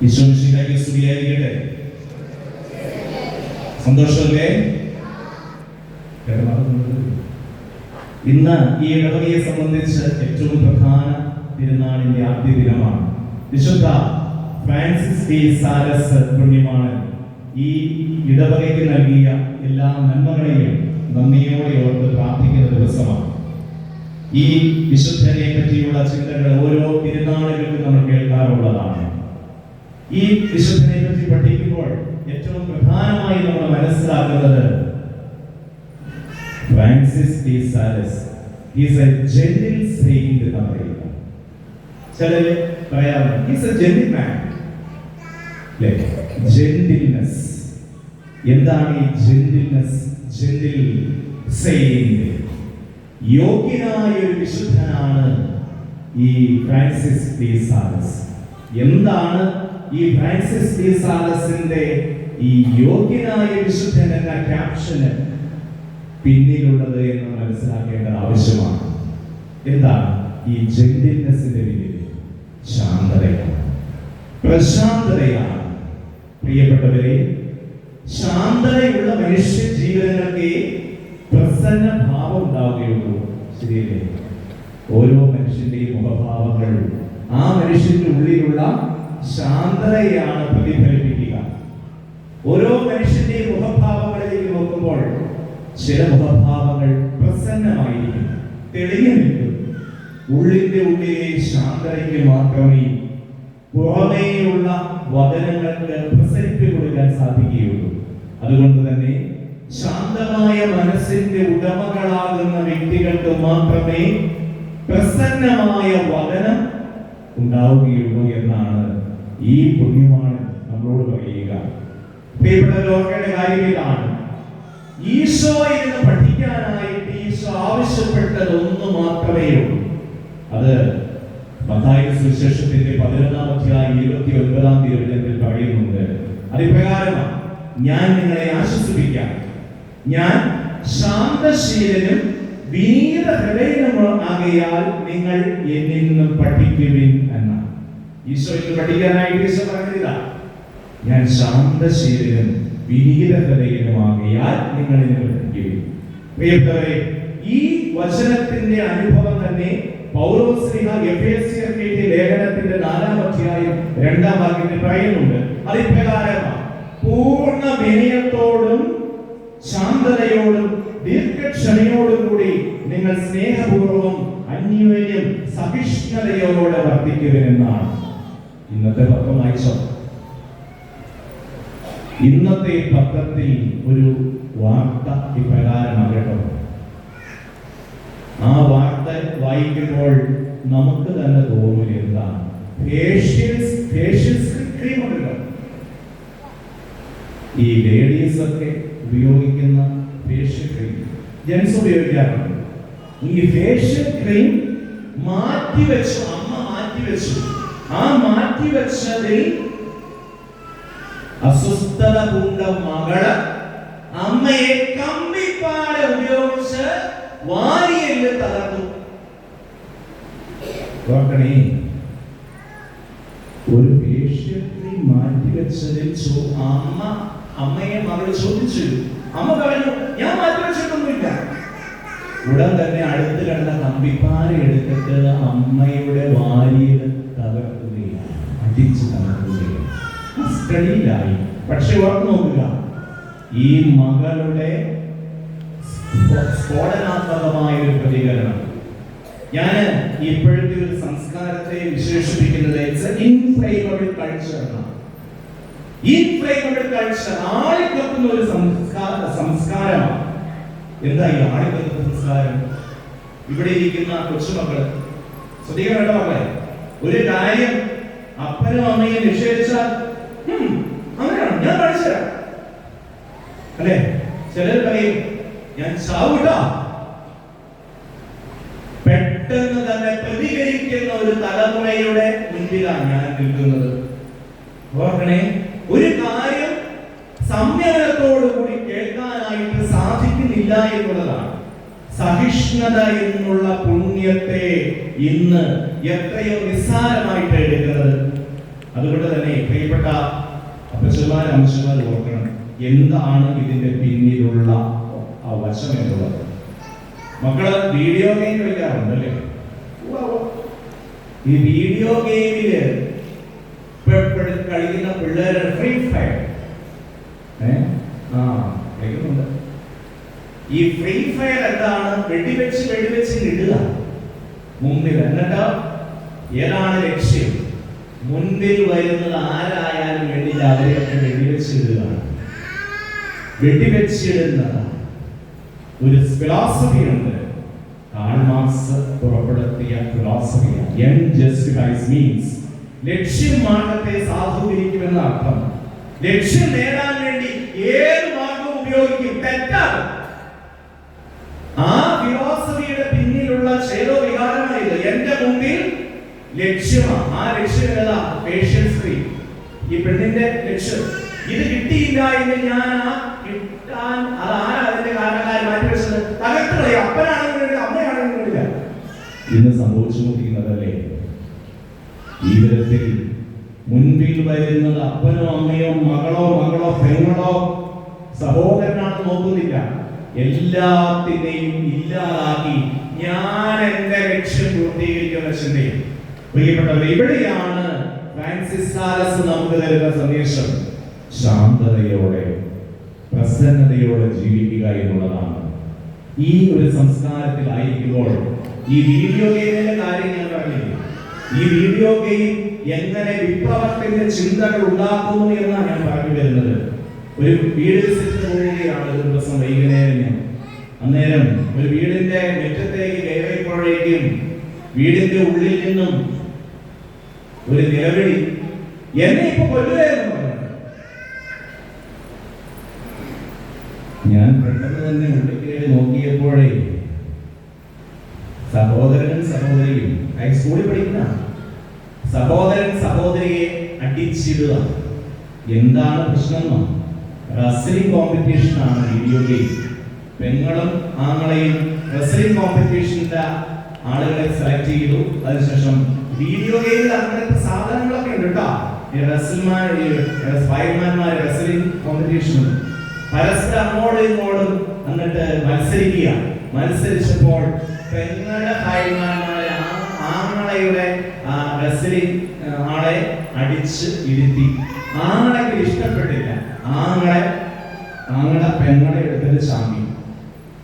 ഈശോമിശിഹായ്ക്ക് സ്തുതിയായിരിക്കട്ടെ. സന്തോഷമല്ലേ? ഇന്ന് ഈ ഇടവകയെ സംബന്ധിച്ച് ഏറ്റവും പ്രധാന തിരുനാളിന്റെ ആദ്യ ദിനമാണ്. വിശുദ്ധ ഫ്രാൻസിസ് ഡി സാലസ് പുണ്യമാണ് ഈ ഇടവകയ്ക്ക് നൽകിയ എല്ലാ നന്മകളെയും നന്ദിയോടെ ഓർത്ത് പ്രാർത്ഥിക്കുന്ന ദിവസമാണ്. ഈ വിശുദ്ധനെ പറ്റിയുള്ള ചിന്തകൾ ഓരോ തിരുനാളുകൾക്കും നമ്മൾ കേൾക്കാറുള്ളതാണ്. ഈ വിശുദ്ധനെ പറ്റി പഠിക്കുമ്പോൾ ഏറ്റവും പ്രധാനമായി നമ്മൾ മനസ്സിലാക്കുന്നത് Francis D Sales is A gentle Saint എന്ന് പറയുക. ചിലര് പറയാറുണ്ട് is A gentle man. Gentleness എന്താണ് ഈ ജെന്റിൽനെസ്? ജെന്റിൽ സെയിന്റ്, യോഗ്യനായ ഒരു വിശുദ്ധനാണ് ഈ ഫ്രാൻസിസ് ഡി സാലസ്. എന്താണ് ഈ ഫ്രാൻസിസ് ഡി സാലസിന്റെ ഈ യോഗ്യനായ വിശുദ്ധൻ എന്ന ക്യാപ്ഷന് പിന്നിലുള്ളത് എന്ന് മനസ്സിലാക്കേണ്ടത് ആവശ്യമാണ്. എന്താണ് ഈ ജെന്റിൽനെസിന്റെ പിന്നിൽ? ശാന്തതയാണ്, പ്രശാന്തതയാണ്. പ്രിയപ്പെട്ടവരെ, ശാന്തതയുള്ള മനുഷ്യ ജീവിതങ്ങൾക്ക് പ്രസന്ന ഭാവം ഉണ്ടാവുകയുള്ളൂ. ശരിയല്ലേ? ഓരോ മനുഷ്യന്റെയും മുഖഭാവങ്ങൾ ആ മനുഷ്യന്റെ ഉള്ളിലുള്ള ശാന്തതയാണ് പ്രതിഫലിപ്പിക്കുക. ഓരോ മനുഷ്യന്റെയും മുഖഭാവങ്ങളിലേക്ക് നോക്കുമ്പോൾ ചില മുഖഭാവങ്ങൾ പ്രസന്നമായിരിക്കും, തെളിഞ്ഞു നിൽക്കും. ഉള്ളിന്റെ ഉള്ളിലെ ശാന്തതയ്ക്ക് മാത്രമേ പുറമേയുള്ള വചനങ്ങൾക്ക് പ്രസരിപ്പ് കൊടുക്കാൻ സാധിക്കുകയുള്ളൂ. അതുകൊണ്ട് തന്നെ ശാന്തമായ മനസ്സിന്റെ ഉടമകളാകുന്ന വ്യക്തികൾക്ക് മാത്രമേ പ്രസന്നമായ വചനം ഉണ്ടാവുകയുള്ളൂ എന്നാണ് ഈ പുണ്യമാണ് നമ്മളോട് പറയുക. പ്രിയപ്പെട്ട ലോകയുടെ കാര്യം ഇതാണ്. ഈശോയിൽ നിന്ന് പഠിക്കാനായിട്ട് ഈശോ ആവശ്യപ്പെട്ടത് ഒന്ന് മാത്രമേ ഉള്ളൂ. അത് മത്തായി സുവിശേഷത്തിന്റെ 11-ാം അധ്യായം 29-ാം തിരുവചനത്തിൽ പറയുന്നുണ്ട്. അതിപ്രകാരമാണ്, ഞാൻ നിങ്ങളെ ആശ്വസിപ്പിക്കാം, ഞാൻ ശാന്തശീലനും വിനീത ഹൃദയനും ആകയാൽ നിങ്ങൾ എന്നിൽ നിന്നും പഠിക്കുവിൻ എന്നാണ്. ഈശോയിൽ പഠിക്കാനായിട്ട് ഈശോ പറഞ്ഞില്ല, ഞാൻ ശാന്തശീലനും വിനീത ഹൃദയനുമാകയാൽ നിങ്ങൾ എന്നിൽ പഠിക്കുവിൻ. പ്രിയപ്പെട്ടവരെ, ഈ വചനത്തിന്റെ അനുഭവം തന്നെ പൗലോസ്ലീഹ എഫേസ്യർക്ക് എഴുതിയ ലേഖനത്തിന്റെ 4-ാം അധ്യായം 2-ാം വാക്യത്തിൽ പറയുന്നുണ്ട്. അതിപ്രകാരമാണ്, പൂർണ്ണ വിനയത്തോടും ശാന്തതയോടും ദീർഘക്ഷമയോടും കൂടി നിങ്ങൾ സ്നേഹപൂർവ്വം അന്യോന്യം സഹിഷ്ണുതയോടെ വർദ്ധിക്കുമെന്നാണ്. ഇന്നത്തെ പത്രം വായിച്ചോ? ഇന്നത്തെ പത്രത്തിൽ ഒരു വാർത്ത ഇപ്രകാരമാണ് കേട്ടോ. ആ വാർത്ത വായിക്കുമ്പോൾ നമുക്ക് തന്നെ തോന്നും, എന്താണ് ഫേഷ്യൽ ക്രീം ഉണ്ടല്ലോ, ഈ ലേഡീസ് ഒക്കെ ഉപയോഗിക്കുന്ന ഫേഷ്യൽ ക്രീം ജെൻസ് ഉപയോഗിക്കാറുണ്ട്. ഈ ഫേഷ്യൽ ക്രീം മാറ്റിവെച്ചു, അമ്മ മാറ്റിവെച്ചു. ആ മാറ്റിവെച്ചതിൽ അസ്വസ്ഥത പൂണ്ട മകള് അമ്മയെ കമ്പിപ്പാട് ഉപയോഗിച്ച് വാരിയെല്ല് തകർത്തു. ഓർക്കണേ, ഒരു ഫേഷ്യൽ ക്രീം മാറ്റിവെച്ചതിൽ അമ്മയെ മകള് ചോദിച്ചു. അമ്മ പറഞ്ഞു, ഞാൻ മാറ്റിവെച്ചിട്ടൊന്നുമില്ല. ഉടൻ തന്നെ അടുത്ത് കണ്ട കമ്പിപ്പാര എടുത്തിട്ട് അമ്മയുടെ വാരിയിൽ തകർക്കുകയാണ്, അടിച്ചു തകർക്കുകയാണ്. കസ്റ്റഡിയിലായി. പക്ഷെ ഓർത്ത് നോക്കുക, ഈ മകളുടെ സ്ഫോടനാത്മകമായ ഒരു പ്രതികരണം. ഞാൻ ഇപ്പോഴത്തെ ഒരു സംസ്കാരത്തെ വിശേഷിപ്പിക്കുന്നത് ഇൻഫ്ലേമബിൾ കൾച്ചർ എന്നാണ്. ഇൻഫ്ലേമബിൾ കൾച്ചർ ആളിക്കത്തുന്ന ഒരു സംസ്കാരമാണ്. എന്താ ഈ ആളിക്കത്തുന്ന സംസ്കാരം? ഇവിടെ ഇരിക്കുന്ന കൊച്ചുമക്കള് ശ്രദ്ധിക്കേണ്ട മക്കളെ, ഒരു കാര്യം അപ്പനും അമ്മയും നിഷേധിച്ചാൽ അങ്ങനെയാണ്, ഞാൻ പഠിച്ചുതരാം അല്ലെ? ചിലർ പറയും, ഞാൻ ചാവൂട്ടാ. പെട്ടെന്ന് തന്നെ പ്രതികരിക്കുന്ന ഒരു തലമുറയുടെ മുൻപിലാണ് ഞാൻ നിൽക്കുന്നത്. ഓർക്കണേ, ഒരു കാര്യം സംയമനത്തോടുകൂടി കേൾക്കാനായിട്ട് സാധിക്കുന്നില്ല എന്നുള്ളതാണ്. സഹിഷ്ണുത എന്നുള്ള പുണ്യത്തെ ഇന്ന് എത്രയോ നിസ്സാരമായിട്ട് എടുക്കുന്നത്. അതുകൊണ്ട് തന്നെ പ്രിയപ്പെട്ട അപ്പച്ചന്മാർ അംശന്മാർ ഓർക്കണം, എന്താണ് ഇതിന്റെ പിന്നിലുള്ള വശം എന്നുള്ളത്. മക്കള് വീഡിയോ ഗെയിം കളിക്കാറുണ്ട് അല്ലേ? ഈ വീഡിയോ ഗെയിമില് കളിക്കുന്ന പിള്ളേര് ഫ്രീ ഫയർ കളിക്കുന്നുണ്ട്. ഈ ഫ്രീ ഫയർ എന്താണ്? വെടിവെച്ച് ഇടുക മുമ്പിൽ. എന്നിട്ട് ഏതാണ് ലക്ഷ്യം? മുൻപിൽ വരുന്നത് ആരായാലും വേണ്ടില്ല, അവരെയൊക്കെ വെടിവെച്ചിടുന്നതാണ്. ഒരു ഫിലോസഫി ഉണ്ട്, കാൾ മാർക്സ് പുറപ്പെടുത്തിയ ഫിലോസഫിയാണ്. എൻഡ് ജസ്റ്റിഫൈസ് മീൻസ്, ലക്ഷ്യം മാർഗത്തെ സാധൂകരിക്കുമെന്ന അർത്ഥം. ലക്ഷ്യം നേടാൻ വേണ്ടി ഏത് മാർഗം ഉപയോഗിക്കും തെറ്റാണ്. ആ ഫിലോസഫിയുടെ പിന്നിലുള്ള ചേതോ വികാരമായത്. എന്റെ മുമ്പിൽ ലക്ഷ്യമാണ്. ആ ലക്ഷ്യം ഏതാ? Patience free. ഈ പെണ്ണിന്റെ ലക്ഷ്യം ഇത് കിട്ടിയില്ല എന്ന് ഞാൻ കിട്ടാൻ അതാരാ അതിന്റെ കാരണക്കാർ മാറ്റിവെച്ചത്? തകർത്തുകളി. അപ്പനാണെങ്കിലും അമ്മയാണെങ്കിലും ഇന്ന് സംഭവിച്ചുകൊണ്ടിരിക്കുന്നതല്ലേ? ജീവിതത്തിൽ മുൻപിൽ വരുന്നത് അപ്പനോ അമ്മയോ മകളോ പെങ്ങളോ സഹോദരനാണെന്ന് നോക്കുന്നില്ല. എല്ലാത്തിനെയും ഇല്ലാതാക്കി ഞാൻ എന്റെ ലക്ഷ്യം പൂർത്തീകരിക്കുന്ന ചിന്തയും. പ്രിയപ്പെട്ടവർ, ഇവിടെയാണ് ഫ്രാൻസിസ് സാലസ് നമുക്ക് തരുന്ന സന്ദേശം. ശാന്തതയോടെ പ്രസന്നതയോടെ ജീവിക്കുക എന്നുള്ളതാണ്. ഈ ഒരു സംസ്കാരത്തിലായിരിക്കുമ്പോൾ ഈ വീഡിയോ ഗെയിമിന്റെ കാര്യം ഞാൻ പറഞ്ഞില്ല. ഈ വീഡിയോ ഗെയിം എങ്ങനെ വിപ്ലവത്തിന്റെ ചിന്തകൾ ഉണ്ടാക്കുന്നു എന്നാണ് ഞാൻ പറഞ്ഞു വരുന്നത്. ഒരു വീട് വിസിറ്റ് പോവുകയാണ് ഒരു ദിവസം വൈകുന്നേരം. അന്നേരം ഒരു വീടിന്റെ മുറ്റത്തേക്ക് കയറിയപ്പോഴേക്കും വീടിന്റെ ഉള്ളിൽ നിന്നും ഒരു നിലവിളി, എന്നെ ഇപ്പൊ കൊല്ലുകയെന്ന് പറഞ്ഞു. ഞാൻ പെട്ടെന്ന് തന്നെ ഉള്ളിൽ നോക്കിയപ്പോഴേ സഹോദരനും സഹോദരിയും ഹൈസ്കൂളിൽ പഠിക്കുന്ന സഹോദരൻ സഹോദരിയെ അടിച്ചിടുക. എന്താണ് പ്രശ്നം? റെസ്ലിംഗ് കോമ്പറ്റീഷൻ ആണ് വീഡിയോ ഗെയിം. പെങ്ങളും ആങ്ങളെയും റെസ്ലിംഗ് കോമ്പറ്റീഷന്റെ ആളുകളെ സെലക്ട് ചെയ്തു. അതിനുശേഷം വീഡിയോ ഗെയിമിൽ അങ്ങനത്തെ സാധനങ്ങളൊക്കെ ഉണ്ട് കേട്ടോ. ഈ സ്പൈഡർമാൻമാർ റെസ്ലിംഗ് കോമ്പറ്റീഷൻ പരസ്പരം അങ്ങോട്ടും ഇങ്ങോട്ടും എന്നിട്ട് മത്സരിച്ചപ്പോൾ പെങ്ങളുടെ ഫൈഡർമാന്മാരെ ആങ്ങളയുടെ റെസ്ലിംഗ് ആളെ അടിച്ച് ഇരുത്തി. ആങ്ങളയ്ക്ക് ഇഷ്ടപ്പെട്ടില്ല. ആങ്ങളെ പെങ്ങളെ എടുത്തിട്ട് ചാമ്പി.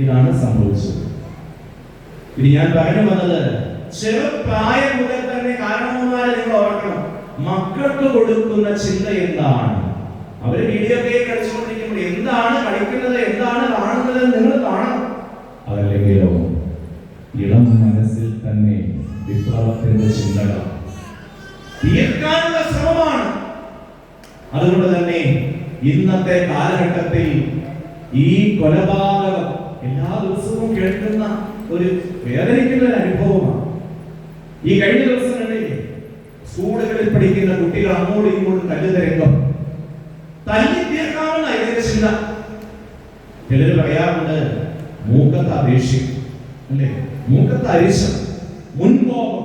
ഇതാണ് സംഭവിച്ചത്. ഇനി ഞാൻ പറഞ്ഞു വന്നത്, ചെറുപ്രായം മുതൽ തന്നെ കാരണവന്മാരെ നിങ്ങൾ ഓർക്കണം, മക്കൾക്ക് കൊടുക്കുന്ന ചിന്ത എന്താണ്? അവര് വീഡിയോ ഗെയിം കളിച്ചുകൊണ്ടിരിക്കുമ്പോൾ എന്താണ് കളിക്കുന്നത്, എന്താണ് കാണുന്നത് നിങ്ങൾ കാണണം. അതല്ലെങ്കിലോ ഇളം മനസ്സിൽ തന്നെ വിപ്ലവത്തിന്റെ ചിന്തകൾ തീർക്കാനുള്ള ശ്രമമാണ്. അതുകൊണ്ട് തന്നെ ഇന്നത്തെ കാലഘട്ടത്തിൽ ഈ കൊലപാതകം എല്ലാ ദിവസവും കേൾക്കുന്ന ഒരു വേദനിക്കുന്ന ഒരു അനുഭവമാണ്. ഈ കഴിഞ്ഞ ദിവസം കണ്ടില്ലേ, സ്കൂളുകളിൽ പഠിക്കുന്ന കുട്ടികൾ അങ്ങോട്ടും ഇങ്ങോട്ടും തല്ലുതരംഗം. തല്ലി തീർക്കാവുന്ന ഇതിന്റെ ചിന്ത. ചിലര് പറയാറുണ്ട് മൂക്കത്ത് ദേഷ്യം അല്ലേ, മൂക്കത്ത് അരിശം, മുൻകോപം.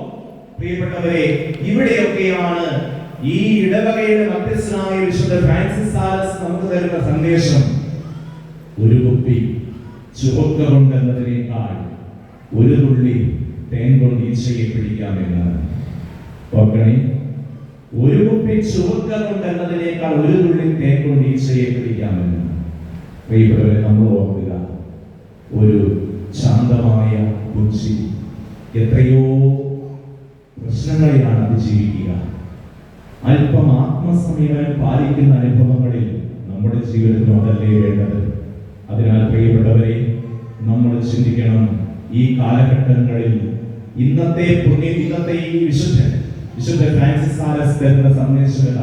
പ്രിയപ്പെട്ടവരെ, ഇവിടെയൊക്കെയാണ് ഈ ഇടവകയുടെ മധ്യസ്ഥനായ വിശുദ്ധ ഫ്രാൻസിസ് സാലസ് നമുക്ക് തരുന്ന സന്ദേശം. ഒരു കുപ്പി ചുവക്ക കൊണ്ടെന്നതിനേക്കാൾ ഒരു തുള്ളി തേൻ കൊണ്ട് ഈച്ചയെ പിടിക്കാമെന്ന് ഓർക്കണേ. ഒരു കുപ്പി ചുവക്ക കൊണ്ടെന്നതിനേക്കാൾ ഒരു തുള്ളി തേൻ കൊണ്ട് ഈച്ചയെ പിടിക്കാമെന്ന്. പ്രിയപ്പെട്ടവരെ, നമ്മൾ ഓർക്കുക, ഒരു ശാന്തമായ ബുദ്ധി എത്രയോ പ്രശ്നങ്ങളെയാണ് അതിജീവിക്കുക. അല്പം ആത്മസംയമനം പാലിക്കുന്ന അനുഭവങ്ങളിൽ നമ്മുടെ ജീവിതത്തിനോടല്ലേ വേണ്ടത്. അതിനാൽ പ്രിയപ്പെട്ടവരെ, നമ്മൾ ചിന്തിക്കണം, ഈ കാലഘട്ടങ്ങളിൽ ഇന്നത്തെ ഈ വിശുദ്ധ ഫ്രാൻസിസ് സാലസ് തരുന്ന സന്ദേശമല്ല,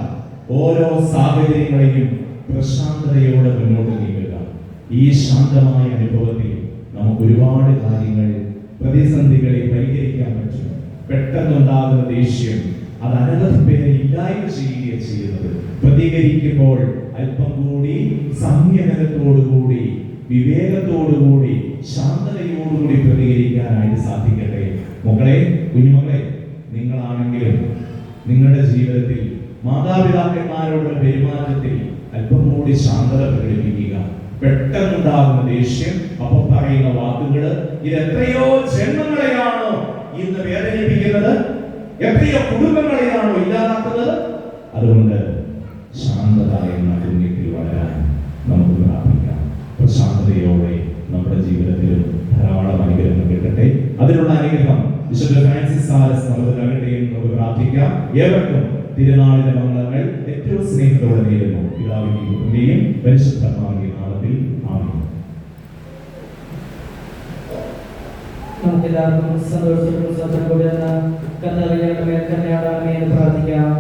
ഓരോ സാഹചര്യങ്ങളെയും പ്രശാന്തതയോടെ മുന്നോട്ട് നീങ്ങുക. ഈ ശാന്തമായ അനുഭവത്തിൽ നമുക്ക് ഒരുപാട് കാര്യങ്ങൾ, പ്രതിസന്ധികളെ പരിഹരിക്കാൻ പറ്റും. പെട്ടെന്നുണ്ടാകുന്ന ദേഷ്യം അത് അനവധി പേരെ ഇല്ലായ്മ ചെയ്യുകയാണ് ചെയ്യുന്നത്. പ്രതികരിക്കുമ്പോൾ അല്പം കൂടി സംയമനത്തോടുകൂടി, വിവേകത്തോടുകൂടി, ശാന്തതയോടുകൂടി പ്രതികരിക്കാനായിട്ട് സാധിക്കട്ടെ. മക്കളെ, കുഞ്ഞുമക്കളെ, നിങ്ങളാണെങ്കിലും നിങ്ങളുടെ ജീവിതത്തിൽ മാതാപിതാക്കന്മാരോടുള്ള പെരുമാറ്റത്തിൽ അല്പം കൂടി ശാന്തത പ്രകടിപ്പിക്കുക. പെട്ടെന്നുണ്ടാകുന്ന ദേഷ്യം, അപ്പം പറയുന്ന വാക്കുകൾ, ഇത് എത്രയോ ജന്മങ്ങളെയാണോ ഇന്ന് വേദനിപ്പിക്കുന്നത്, എത്രയോ കുടുംബങ്ങളെയാണോ ഇല്ലാതാക്കുന്നത്. അതുകൊണ്ട് ശാന്തത എന്ന പുണ്യത്തിൽ വളരാൻ നമുക്ക് പ്രാർത്ഥിക്കാം. പ്രശാന്തതയോടെ നമ്മുടെ ജീവിതത്തിലും ധാരാളം അനുഗ്രഹങ്ങൾ കിട്ടട്ടെ. അതിനുള്ള അനുഗ്രഹം വിശുദ്ധ ഫ്രാൻസിസ് സാലസ് നമുക്ക് നൽകട്ടെ എന്ന് നമുക്ക് പ്രാർത്ഥിക്കാം. ഏവർക്കും തിരുനാളിന്റെ മംഗളങ്ങൾ ഏറ്റവും സ്നേഹത്തോടെ നേരുന്നു. പിതാവിന്റെയും പുത്രന്റെയും പരിശുദ്ധാത്മാവിന്റെയും നാമത്തിൽ ആമേൻ. നമുക്കെല്ലാവർക്കും സന്തോഷത്തോടും സന്തോഷത്തോടെ കർത്താവിന്റെ മേൽ കരുണയോടെ പ്രാർത്ഥിക്കാം.